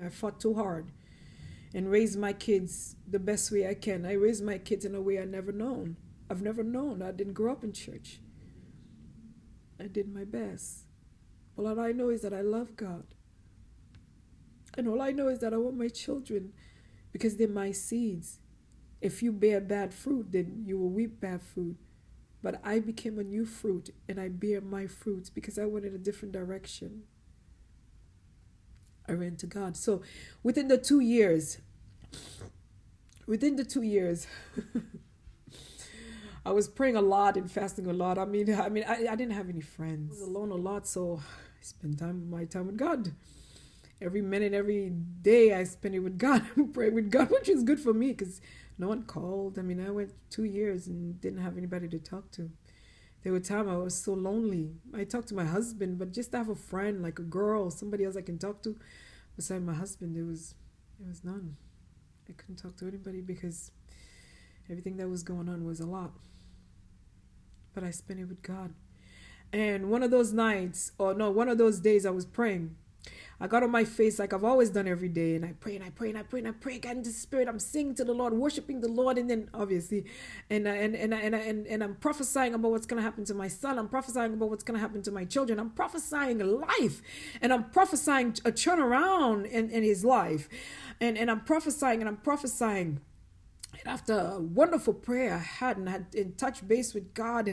I fought too hard and raised my kids the best way I can. I raised my kids in a way I've never known. I didn't grow up in church. I did my best. All I know is that I love God. And all I know is that I want my children, because they're my seeds. If you bear bad fruit, then you will reap bad fruit. But I became a new fruit, and I bear my fruits because I went in a different direction. I ran to God. So within the 2 years, I was praying a lot and fasting a lot. I didn't have any friends. I was alone a lot, so I spent my time with God. Every minute, every day, I spent it with God, praying with God, which is good for me because no one called. I went 2 years and didn't have anybody to talk to. There were times I was so lonely. I talked to my husband, but just to have a friend, like a girl, somebody else I can talk to, beside my husband, there was none. I couldn't talk to anybody because everything that was going on was a lot. But I spent it with God. And one of those days I was praying. I got on my face like I've always done every day, and I pray and I pray and I pray and I pray. God, in the spirit, I'm singing to the Lord, worshiping the Lord, and then obviously, and I'm prophesying about what's gonna happen to my son. I'm prophesying about what's gonna happen to my children. I'm prophesying life, and I'm prophesying a turnaround in his life, and I'm prophesying and I'm prophesying. And after a wonderful prayer I had in touch base with God,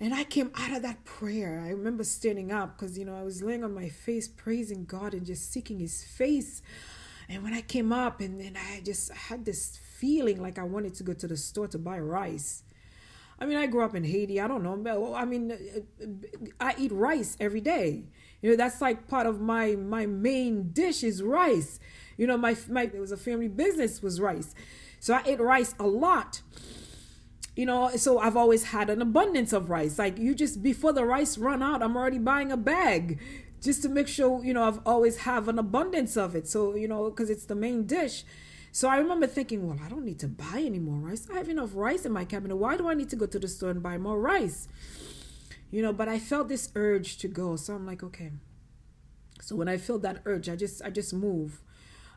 and I came out of that prayer. I remember standing up because, I was laying on my face, praising God and just seeking his face. And when I came up, and then I had this feeling like I wanted to go to the store to buy rice. I grew up in Haiti. I don't know. I eat rice every day. That's like part of my main dish is rice. There was a family business was rice. So I ate rice a lot. So I've always had an abundance of rice. Like before the rice run out, I'm already buying a bag just to make sure, I've always have an abundance of it. So, because it's the main dish. So I remember thinking, well, I don't need to buy any more rice. I have enough rice in my cabinet. Why do I need to go to the store and buy more rice? But I felt this urge to go. So I'm like, okay. So when I feel that urge, I just move.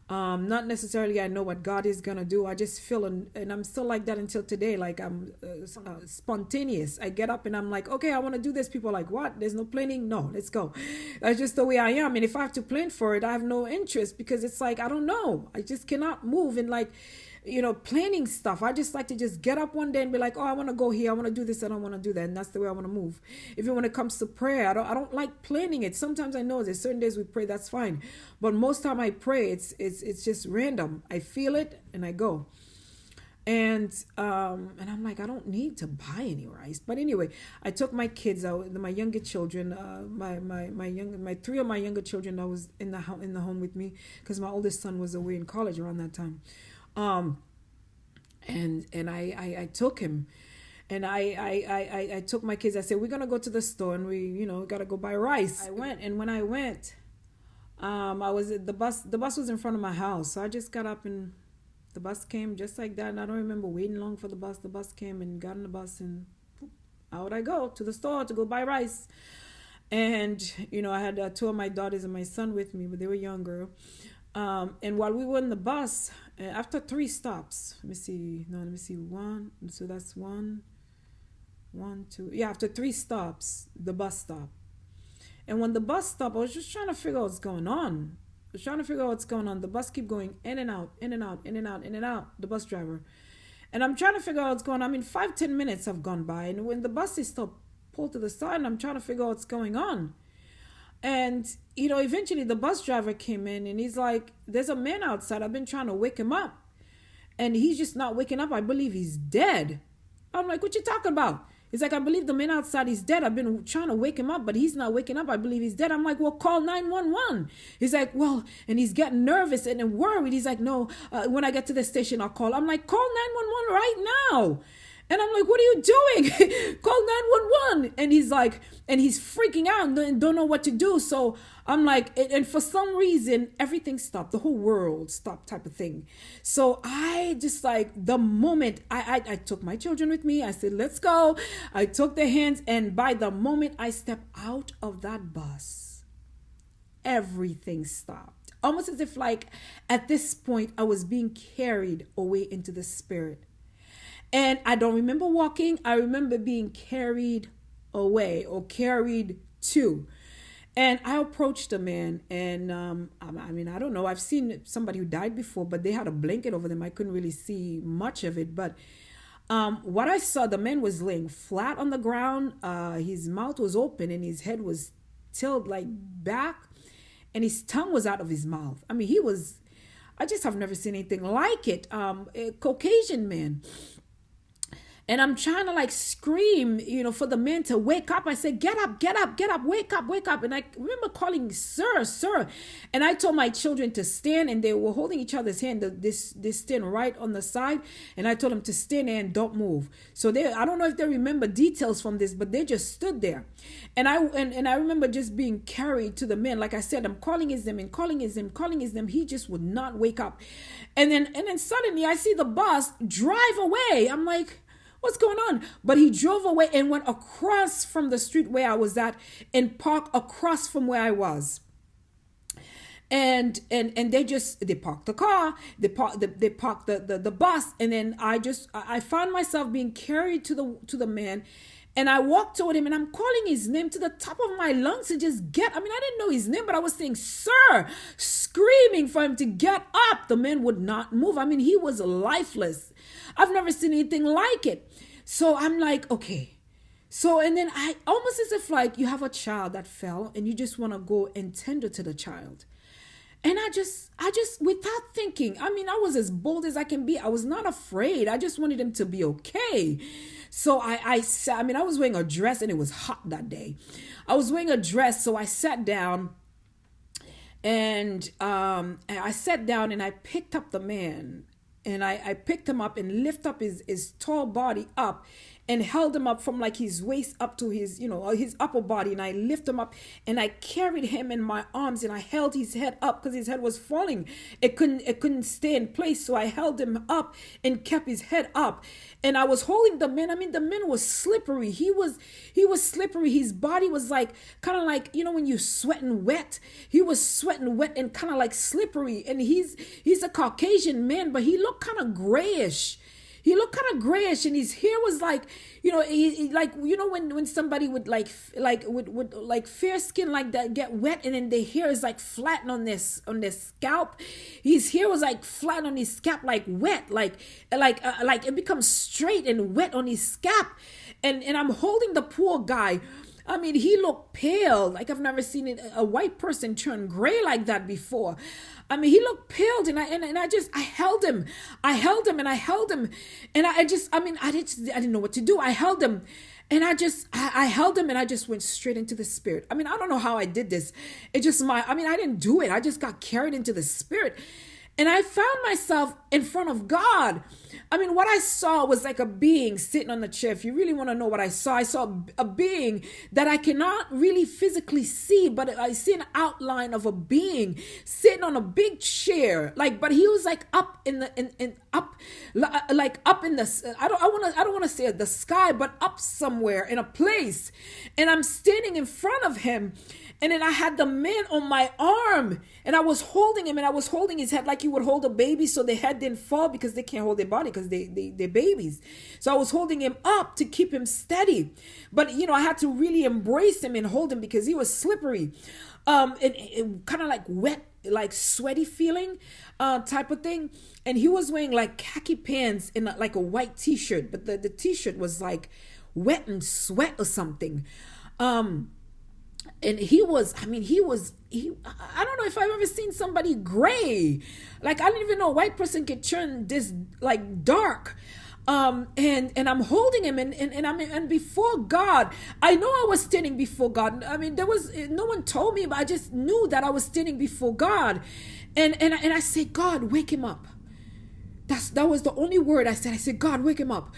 Not necessarily I know what God is going to do. I just feel, and I'm still like that until today. Like I'm spontaneous. I get up and I'm like, okay, I want to do this. People are like, what? There's no planning? No, let's go. That's just the way I am. And if I have to plan for it, I have no interest because it's like, I don't know. I just cannot move in planning stuff. I just like to just get up one day and be like, oh, I want to go here. I want to do this. I don't want to do that. And that's the way I want to move. Even when it comes to prayer, I don't like planning it. Sometimes I know there's certain days we pray, that's fine. But most time I pray, it's just random. I feel it and I go. And I'm like, I don't need to buy any rice. But anyway, I took my kids out, my younger children, my three of my younger children that was in the home with me because my oldest son was away in college around that time. And I took him, and I took my kids. I said, we're gonna go to the store, and we gotta go buy rice. I went, and when I went, I was at the bus. The bus was in front of my house, so I just got up, and the bus came just like that. And I don't remember waiting long for the bus. The bus came and got on the bus, and out I go to the store to go buy rice. And I had two of my daughters and my son with me, but they were younger. And while we were in the bus, after 3 stops, let me see, one, so that's one, two, yeah, after 3 stops, the bus stopped. And when the bus stopped, I was just trying to figure out what's going on. The bus keep going in and out, in and out, in and out, in and out, the bus driver. And I'm trying to figure out what's going on. 5-10 minutes have gone by, and when the bus is stopped, pulled to the side, and I'm trying to figure out what's going on. And, eventually the bus driver came in and he's like, there's a man outside. I've been trying to wake him up. And he's just not waking up. I believe he's dead. I'm like, what you talking about? He's like, I believe the man outside is dead. I've been trying to wake him up, but he's not waking up. I believe he's dead. I'm like, well, call 911. He's like, well, and he's getting nervous and worried. He's like, no, when I get to the station, I'll call. I'm like, call 911 right now. And I'm like, what are you doing? Call 911. And he's like, and he's freaking out and don't know what to do. So I'm like, and for some reason, everything stopped. The whole world stopped type of thing. So I just like the moment I took my children with me, I said, let's go. I took their hands. And by the moment I stepped out of that bus, everything stopped. almost as if like at this point I was being carried away into the spirit. And I don't remember walking. I remember being carried away or carried to. And I approached the man, and I mean, I don't know. I've seen somebody who died before, but they had a blanket over them. I couldn't really see much of it. But what I saw, the man was laying flat on the ground. His mouth was open, and his head was tilted like back, and his tongue was out of his mouth. I mean, I just have never seen anything like it. A Caucasian man. And I'm trying to like scream, for the man to wake up. I said, get up, get up, get up, wake up, wake up. And I remember calling, sir, sir. And I told my children to stand, and they were holding each other's hand. This stand right on the side. And I told them to stand there and don't move. So I don't know if they remember details from this, but they just stood there. And I remember just being carried to the man. Like I said, I'm calling his name and calling his name, calling his name. He just would not wake up. And then suddenly I see the bus drive away. I'm like, what's going on? But he drove away and went across from the street where I was at and parked across from where I was. And they parked the car, they parked the bus, and then I found myself being carried to the man. And I walked toward him, and I'm calling his name to the top of my lungs to just I didn't know his name, but I was saying, sir, screaming for him to get up. The man would not move. I mean, he was lifeless. I've never seen anything like it. So I'm like, okay. So, and then I almost as if like you have a child that fell and you just want to go and tender to the child. And I just, without thinking, I mean, I was as bold as I can be. I was not afraid. I just wanted him to be okay. So I was wearing a dress, and it was hot that day. I was wearing a dress, so I sat down, and I sat down and I picked up the man, and I picked him up and lift up his tall body up and held him up from like his waist up to his upper body. And I lift him up and I carried him in my arms, and I held his head up because his head was falling. It couldn't stay in place. So I held him up and kept his head up. And I was holding the man. I mean, the man was slippery. He was slippery. His body was like, kind of like, when you're sweating wet. He was sweating wet and kind of like slippery. And he's a Caucasian man, but he looked kind of grayish. He looked kind of grayish, and his hair was like, when somebody would with fair skin like that get wet, and then their hair is like flat on their scalp. His hair was like flat on his scalp, like wet, like it becomes straight and wet on his scalp. And I'm holding the poor guy. I mean, he looked pale. Like I've never seen a white person turn gray like that before. I mean, he looked pale, and I held him. I held him. And I didn't know what to do. I held him. And I held him, and I just went straight into the spirit. I mean, I don't know how I did this. I didn't do it. I just got carried into the spirit. And I found myself in front of God. I mean, what I saw was like a being sitting on the chair. But you really want to know what I saw a being that I cannot really physically see, but I see an outline of a being sitting on a big chair. But he was like up in the I don't want to say the sky, but up somewhere in a place. And I'm standing in front of him. And then I had the man on my arm, and I was holding him, and I was holding his head like you would hold a baby so their head didn't fall, because they can't hold their body because they're babies. So I was holding him up to keep him steady. But, I had to really embrace him and hold him because he was slippery. And kind of like wet, like sweaty feeling type of thing. And he was wearing like khaki pants and like a white t-shirt, but the t-shirt was like wet and sweat or something. And I don't know if I've ever seen somebody gray. Like, I didn't even know a white person could turn this like dark. And I'm holding him and before God, I know I was standing before God. I mean, no one told me, but I just knew that I was standing before God. And I said, God, wake him up. That was the only word I said. I said, God, wake him up.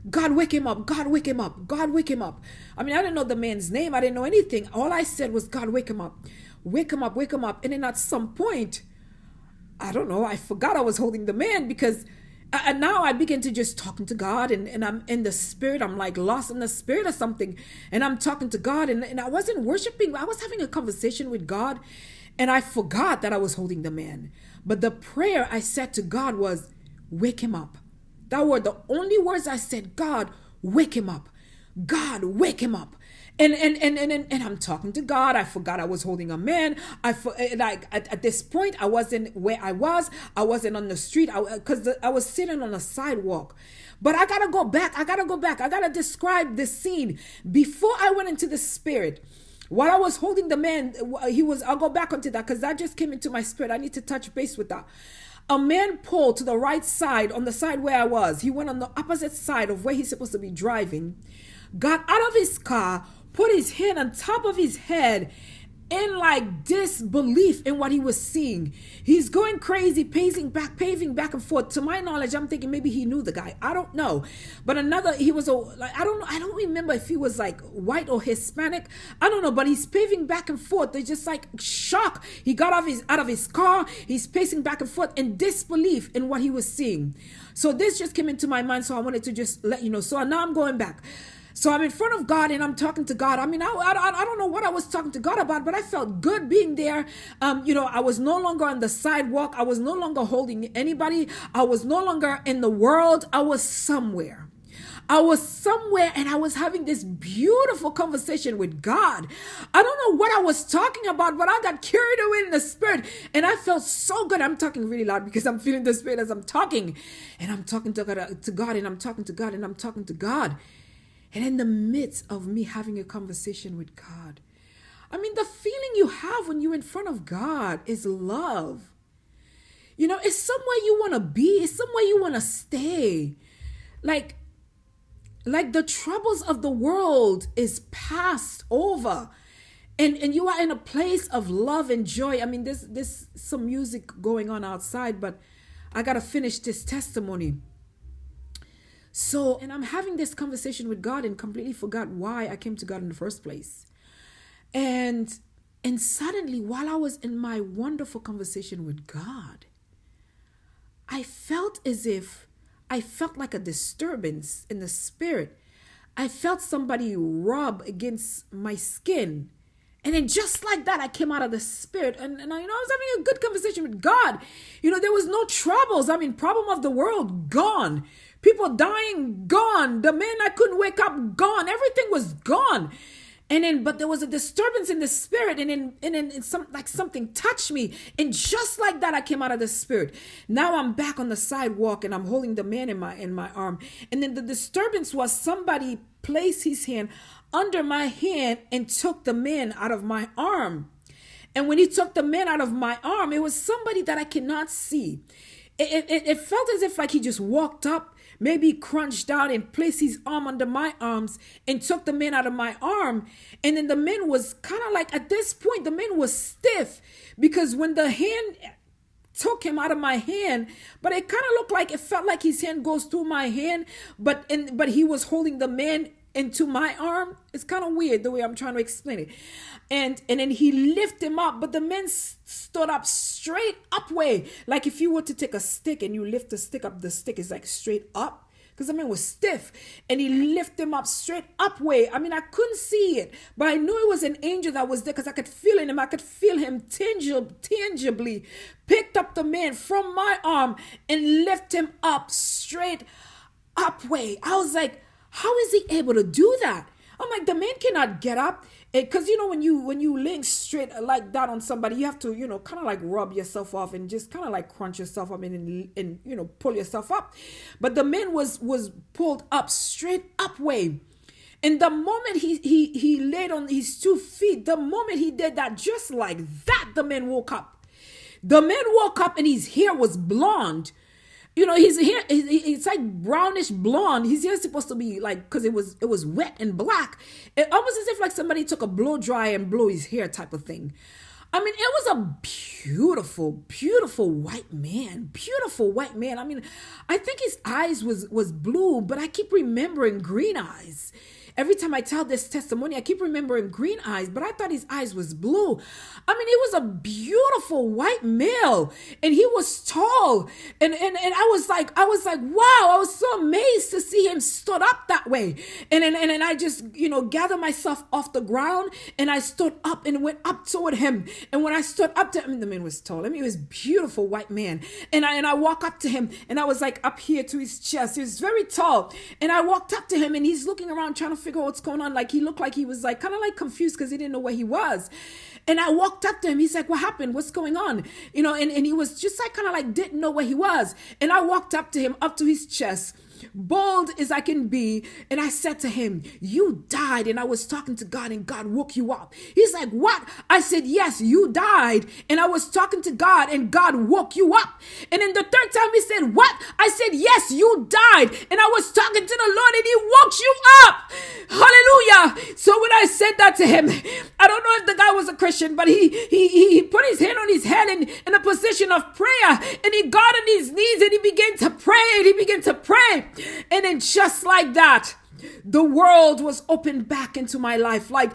God, wake him up. God, wake him up. God, wake him up. I mean, I didn't know the man's name. I didn't know anything. All I said was, God, wake him up. Wake him up, wake him up. And then at some point, I don't know, I forgot I was holding the man, because and now I begin to just talking to God, and I'm in the spirit. I'm like lost in the spirit or something. And I'm talking to God, and I wasn't worshiping. I was having a conversation with God. And I forgot that I was holding the man. But the prayer I said to God was, wake him up. That were the only words I said. God, wake him up. God, wake him up. And I'm talking to God. I forgot I was holding a man. At this point, I wasn't where I was. I wasn't on the street because I was sitting on a sidewalk. But I gotta go back. I gotta describe the scene before I went into the spirit. While I was holding the man, I'll go back onto that because that just came into my spirit. I need to touch base with that. A man pulled to the right side, on the side where I was. He went on the opposite side of where he's supposed to be driving, got out of his car, put his hand on top of his head in like disbelief in what he was seeing. He's going crazy, paving back and forth. To my knowledge, I'm thinking maybe he knew the guy. I don't know. But he was I don't remember if he was like white or Hispanic. I don't know, but he's paving back and forth. They're just like shock. He got out of his car. He's pacing back and forth in disbelief in what he was seeing. So this just came into my mind. So I wanted to just let you know. So now I'm going back. So I'm in front of God and I'm talking to God. I mean, I don't know what I was talking to God about, but I felt good being there. I was no longer on the sidewalk. I was no longer holding anybody. I was no longer in the world. I was somewhere. And I was having this beautiful conversation with God. I don't know what I was talking about, but I got carried away in the spirit and I felt so good. I'm talking really loud because I'm feeling the spirit as I'm talking, and I'm talking to God, and I'm talking to God, and I'm talking to God. And in the midst of me having a conversation with God, I mean, the feeling you have when you're in front of God is love. It's somewhere you want to be. It's somewhere you want to stay. Like the troubles of the world is passed over. And you are in a place of love and joy. I mean, there's some music going on outside, but I got to finish this testimony. So, and I'm having this conversation with God and completely forgot why I came to God in the first place. And suddenly, while I was in my wonderful conversation with God, I felt like a disturbance in the spirit. I felt somebody rub against my skin. And then just like that, I came out of the spirit. And I was having a good conversation with God. There was no troubles. I mean, problem of the world, gone. People dying, gone. The man I couldn't wake up, gone. Everything was gone. But there was a disturbance in the spirit, and then something touched me, and just like that, I came out of the spirit. Now I'm back on the sidewalk, and I'm holding the man in my arm. And then the disturbance was somebody placed his hand under my hand and took the man out of my arm. And when he took the man out of my arm, it was somebody that I cannot see. It felt as if like he just walked up, maybe crunched down and placed his arm under my arms and took the man out of my arm. And then the man was kind of like, at this point, the man was stiff because when the hand took him out of my hand, but it kind of it felt like his hand goes through my hand, but he was holding the man into my arm. It's kind of weird the way I'm trying to explain it. And then he lifted him up, but the man stood up straight up way. Like if you were to take a stick and you lift the stick up, the stick is like straight up because the man was stiff, and he lifted him up straight up way. I mean, I couldn't see it, but I knew it was an angel that was there because I could feel him. I could feel him tangibly picked up the man from my arm and lift him up straight up way. I was like, how is he able to do that? I'm like, the man cannot get up. Because, when you laying straight like that on somebody, you have to, kind of like rub yourself off and just kind of like crunch yourself up and pull yourself up. But the man was pulled up straight up way. And the moment he laid on his 2 feet, the moment he did that, just like that, the man woke up. The man woke up and his hair was blonde. His hair, it's like brownish blonde. His hair is supposed to be like, because it was wet and black. It almost as if like somebody took a blow dry and blow his hair type of thing. I mean, it was a beautiful, beautiful white man. Beautiful white man. I mean, I think his eyes was blue, but I keep remembering green eyes. every time I tell this testimony, I keep remembering green eyes, but I thought his eyes was blue. I mean, he was a beautiful white male, and he was tall. And I was like, wow, I was so amazed to see him stood up that way. And I just, gathered myself off the ground, and I stood up and went up toward him. And when I stood up to him, the man was tall. I mean, he was a beautiful white man. And I walk up to him, and I was like up here to his chest. He was very tall. And I walked up to him, and he's looking around trying to figure out what's going on. Like, he looked like he was like kind of like confused because he didn't know where he was. And I walked up to him. He's like, what happened? What's going on? And he was just like kind of like didn't know where he was. And I walked up to him, up to his chest, bold as I can be. And I said to him, you died. And I was talking to God, and God woke you up. He's like, what? I said, yes, you died. And I was talking to God, and God woke you up. And then the third time he said, what? I said, yes, you died. And I was talking to the Lord, and he woke you up. Hallelujah. So when I said that to him, I don't know if the guy was a Christian, but he put his hand on his head in a position of prayer, and he got on his knees, and he began to pray, and he began to pray. And then just like that, the world was opened back into my life. I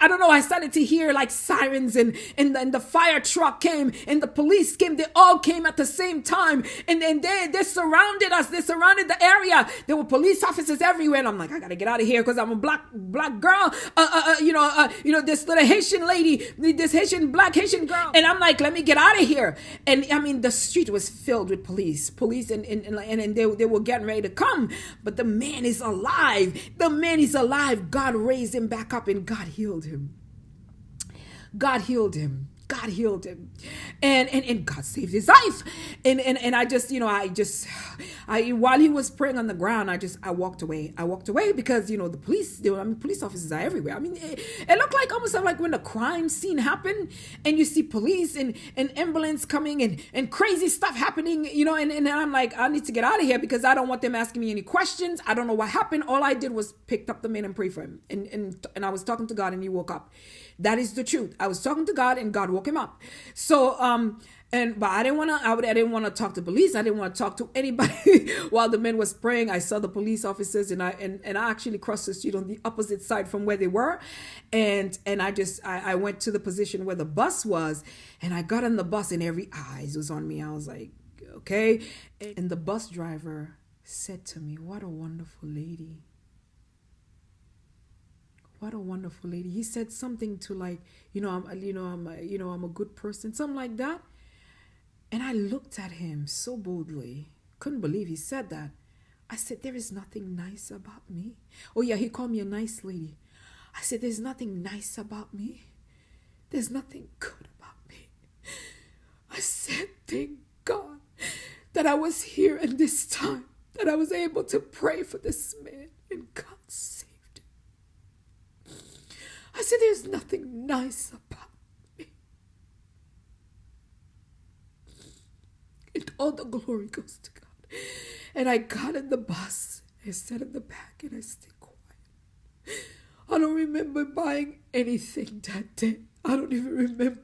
don't know, I started to hear like sirens, and the fire truck came, and the police came. They all came at the same time, and then they surrounded us. They surrounded the area. There were police officers everywhere, and I'm like, I gotta get out of here because I'm a black girl. This little Haitian lady, this black Haitian girl, and I'm like, let me get out of here. And I mean, the street was filled with police, and they were getting ready to come, but the man is alive. The man is alive. God raised him back up, and God healed him. God healed him. God healed him, and God saved his life. And I just, while he was praying on the ground, I walked away. I walked away because, the police officers are everywhere. I mean, it looked like almost like when the crime scene happened, and you see police and ambulance coming and crazy stuff happening, and I'm like, I need to get out of here because I don't want them asking me any questions. I don't know what happened. All I did was picked up the man and prayed for him, and I was talking to God, and he woke up. That is the truth. I was talking to God, and God woke him up. So, but I didn't want to talk to police. I didn't want to talk to anybody while the man was praying. I saw the police officers, and I actually crossed the street on the opposite side from where they were. And I went to the position where the bus was, and I got on the bus, and every eyes was on me. I was like, okay. And the bus driver said to me, what a wonderful lady. What a wonderful lady. He said something to like, I'm a good person, something like that. And I looked at him so boldly. Couldn't believe he said that. I said, there is nothing nice about me. Oh yeah, he called me a nice lady. I said, there's nothing nice about me. There's nothing good about me. I said, thank God that I was here in this time, that I was able to pray for this man, and God saved him. I said, there's nothing nice about me. And all the glory goes to God. And I got in the bus. I sat in the back, and I stayed quiet. I don't remember buying anything that day. I don't even remember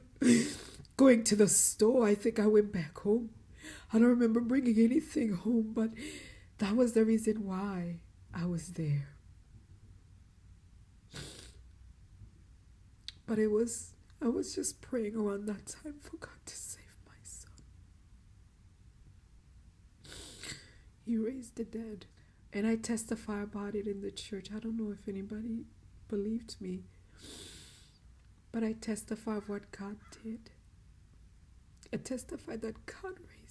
going to the store. I think I went back home. I don't remember bringing anything home, but that was the reason why I was there. But I was just praying around that time for God to save my son. He raised the dead, and I testify about it in the church. I don't know if anybody believed me, but I testify of what God did. I testify that God raised